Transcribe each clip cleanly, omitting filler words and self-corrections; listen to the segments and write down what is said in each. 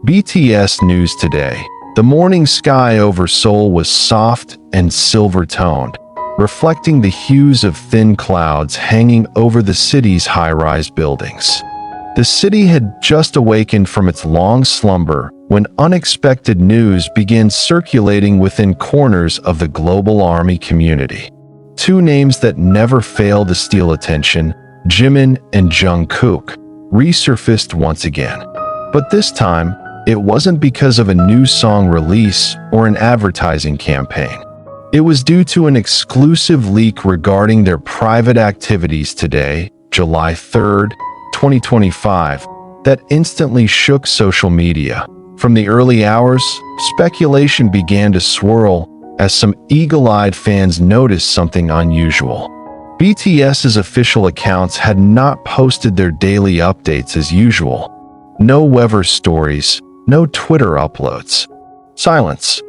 BTS News Today. The morning sky over Seoul was soft and silver-toned, reflecting the hues of thin clouds hanging over the city's high-rise buildings. The city had just awakened from its long slumber when unexpected news began circulating within corners of the global ARMY community. Two names that never fail to steal attention, Jimin and Jungkook, resurfaced once again. But this time, it wasn't because of a new song release or an advertising campaign. It was due to an exclusive leak regarding their private activities today, July 3rd, 2025, that instantly shook social media. From the early hours, speculation began to swirl as some eagle-eyed fans noticed something unusual. BTS's official accounts had not posted their daily updates as usual. No Weverse stories, no Twitter uploads. Silence.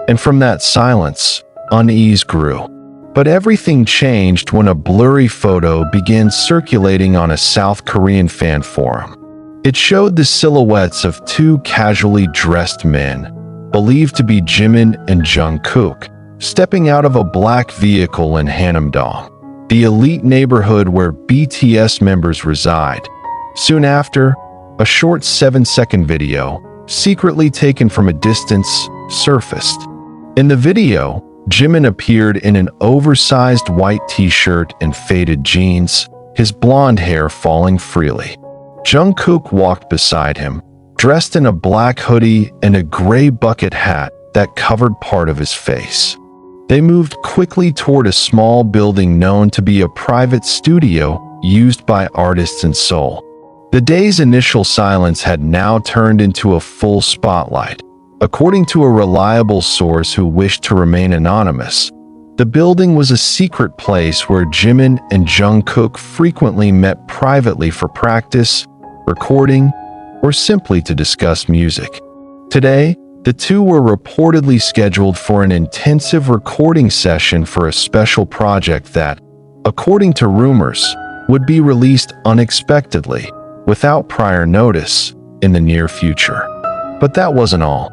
And from that silence, unease grew. But everything changed when a blurry photo began circulating on a South Korean fan forum. It showed the silhouettes of two casually dressed men, believed to be Jimin and Jungkook, stepping out of a black vehicle in Hanamdong, the elite neighborhood where BTS members reside. Soon after, a short 7-second video, secretly taken from a distance, surfaced. In the video, Jimin appeared in an oversized white t-shirt and faded jeans, his blonde hair falling freely. Jungkook walked beside him, dressed in a black hoodie and a gray bucket hat that covered part of his face. They moved quickly toward a small building known to be a private studio used by artists in Seoul. The day's initial silence had now turned into a full spotlight. According to a reliable source who wished to remain anonymous, the building was a secret place where Jimin and Jungkook frequently met privately for practice, recording, or simply to discuss music. Today, the two were reportedly scheduled for an intensive recording session for a special project that, according to rumors, would be released unexpectedly, without prior notice, in the near future. But that wasn't all.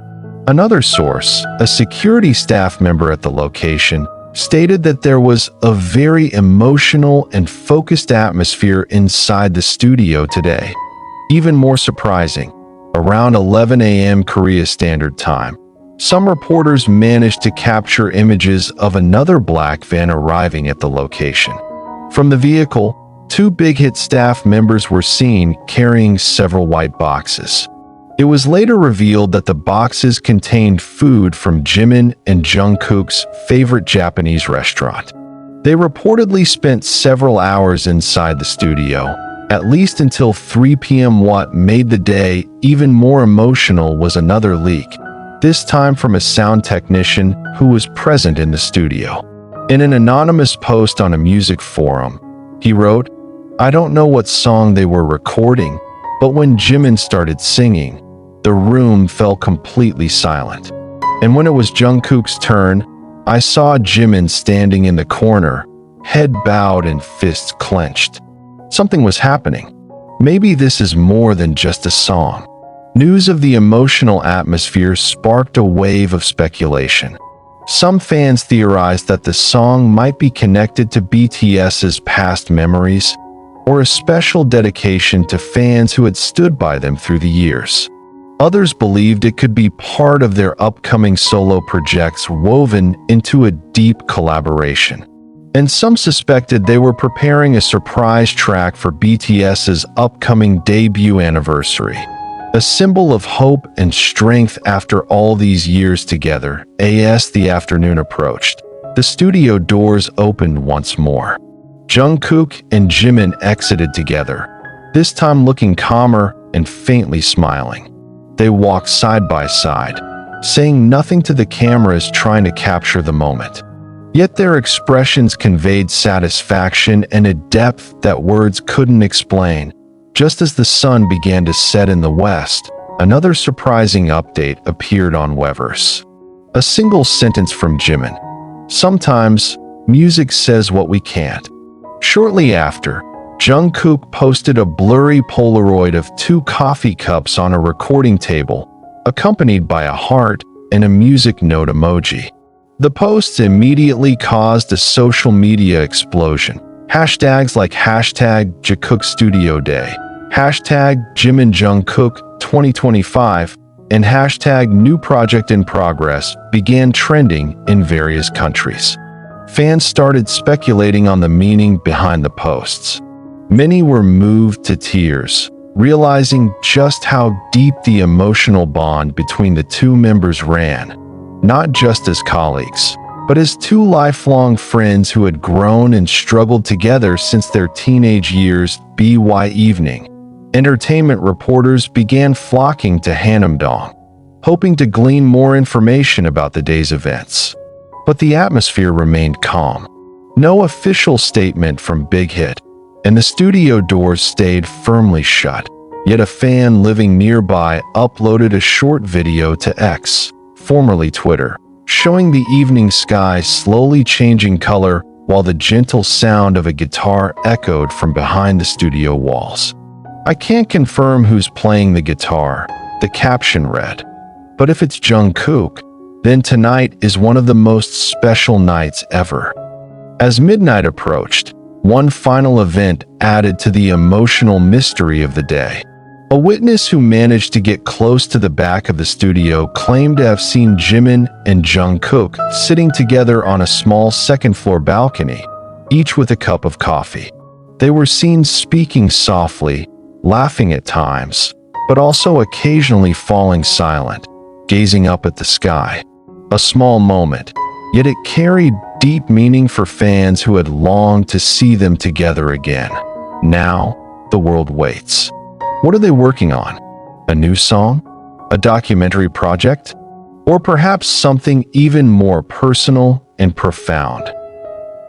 Another source, a security staff member at the location, stated that there was a very emotional and focused atmosphere inside the studio today. Even more surprising, around 11 a.m. Korea Standard Time, some reporters managed to capture images of another black van arriving at the location. From the vehicle, two Big Hit staff members were seen carrying several white boxes. It was later revealed that the boxes contained food from Jimin and Jungkook's favorite Japanese restaurant. They reportedly spent several hours inside the studio, at least until 3 p.m. What made the day even more emotional was another leak, this time from a sound technician who was present in the studio. In an anonymous post on a music forum, he wrote, "I don't know what song they were recording, but when Jimin started singing, the room fell completely silent. And when it was Jungkook's turn, I saw Jimin standing in the corner, head bowed and fists clenched. Something was happening. Maybe this is more than just a song." News of the emotional atmosphere sparked a wave of speculation. Some fans theorized that the song might be connected to BTS's past memories, or a special dedication to fans who had stood by them through the years. Others believed it could be part of their upcoming solo projects woven into a deep collaboration. And some suspected they were preparing a surprise track for BTS's upcoming debut anniversary. A symbol of hope and strength after all these years together. As the afternoon approached, the studio doors opened once more. Jungkook and Jimin exited together, this time looking calmer and faintly smiling. They walked side by side, saying nothing to the cameras, trying to capture the moment. Yet their expressions conveyed satisfaction and a depth that words couldn't explain. Just as the sun began to set in the west, another surprising update appeared on Weverse. A single sentence from Jimin. "Sometimes, music says what we can't." Shortly after, Jungkook posted a blurry Polaroid of two coffee cups on a recording table, accompanied by a heart and a music note emoji. The posts immediately caused a social media explosion. Hashtags like hashtag Jungkook Studio Day, hashtag Jimin Jungkook 2025, and hashtag New Project in Progress began trending in various countries. Fans started speculating on the meaning behind the posts. Many were moved to tears, realizing just how deep the emotional bond between the two members ran, not just as colleagues, but as two lifelong friends who had grown and struggled together since their teenage years. By evening, entertainment reporters began flocking to Hanamdong, hoping to glean more information about the day's events. But the atmosphere remained calm. No official statement from Big Hit, and the studio doors stayed firmly shut. Yet a fan living nearby uploaded a short video to X, formerly Twitter, showing the evening sky slowly changing color while the gentle sound of a guitar echoed from behind the studio walls. "I can't confirm who's playing the guitar," the caption read. "But if it's Jungkook, then tonight is one of the most special nights ever." As midnight approached, one final event added to the emotional mystery of the day. A witness who managed to get close to the back of the studio claimed to have seen Jimin and Jungkook sitting together on a small second-floor balcony, each with a cup of coffee. They were seen speaking softly, laughing at times, but also occasionally falling silent, gazing up at the sky. A small moment, yet it carried deep meaning for fans who had longed to see them together again. Now, the world waits. What are they working on? A new song? A documentary project? Or perhaps something even more personal and profound?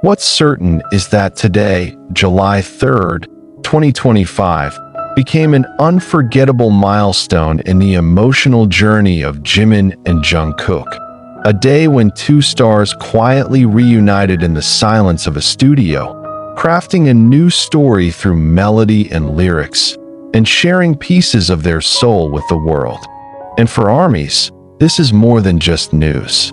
What's certain is that today, July 3rd, 2025, became an unforgettable milestone in the emotional journey of Jimin and Jungkook. A day when two stars quietly reunited in the silence of a studio, crafting a new story through melody and lyrics, and sharing pieces of their soul with the world. And for ARMYs, this is more than just news.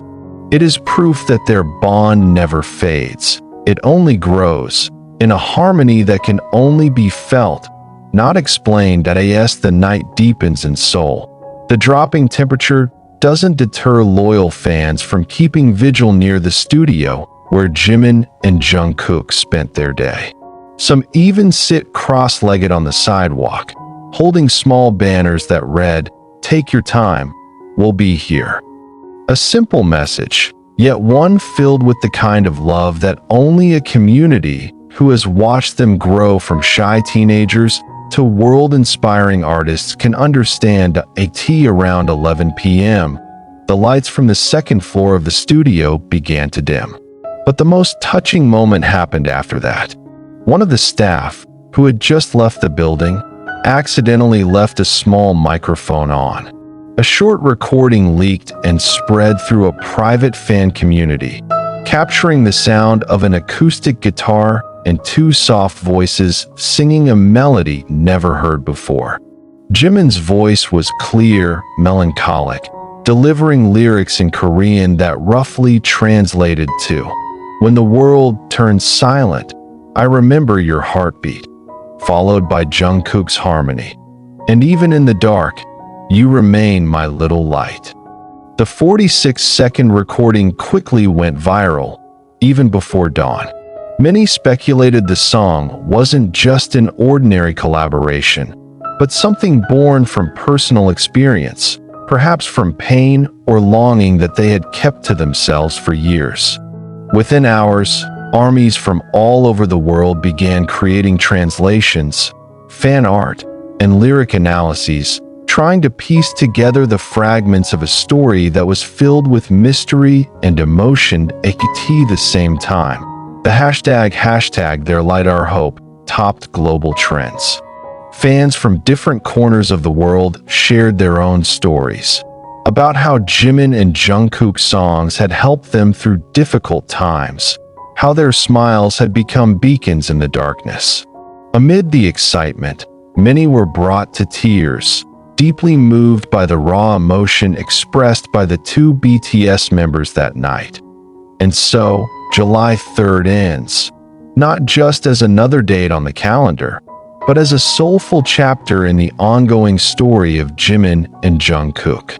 It is proof that their bond never fades. It only grows, in a harmony that can only be felt, not explained. As the night deepens in Seoul, the dropping temperature doesn't deter loyal fans from keeping vigil near the studio where Jimin and Jungkook spent their day. Some even sit cross-legged on the sidewalk, holding small banners that read, "Take your time, we'll be here." A simple message, yet one filled with the kind of love that only a community who has watched them grow from shy teenagers to world-inspiring artists can understand. Around 11 p.m., the lights from the second floor of the studio began to dim. But the most touching moment happened after that. One of the staff, who had just left the building, accidentally left a small microphone on. A short recording leaked and spread through a private fan community, capturing the sound of an acoustic guitar and two soft voices singing a melody never heard before. Jimin's voice was clear, melancholic, delivering lyrics in Korean that roughly translated to, "When the world turns silent, I remember your heartbeat," followed by Jungkook's harmony, "And even in the dark, you remain my little light." The 46-second recording quickly went viral, even before dawn. Many speculated the song wasn't just an ordinary collaboration, but something born from personal experience, perhaps from pain or longing that they had kept to themselves for years. Within hours, ARMYs from all over the world began creating translations, fan art, and lyric analyses, trying to piece together the fragments of a story that was filled with mystery and emotion at the same time. The hashtag Their Light Our Hope topped global trends. Fans from different corners of the world shared their own stories about how Jimin and Jungkook songs had helped them through difficult times, how their smiles had become beacons in the darkness. Amid the excitement, many were brought to tears, deeply moved by the raw emotion expressed by the two BTS members that night. And so, July 3rd ends, not just as another date on the calendar, but as a soulful chapter in the ongoing story of Jimin and Jungkook.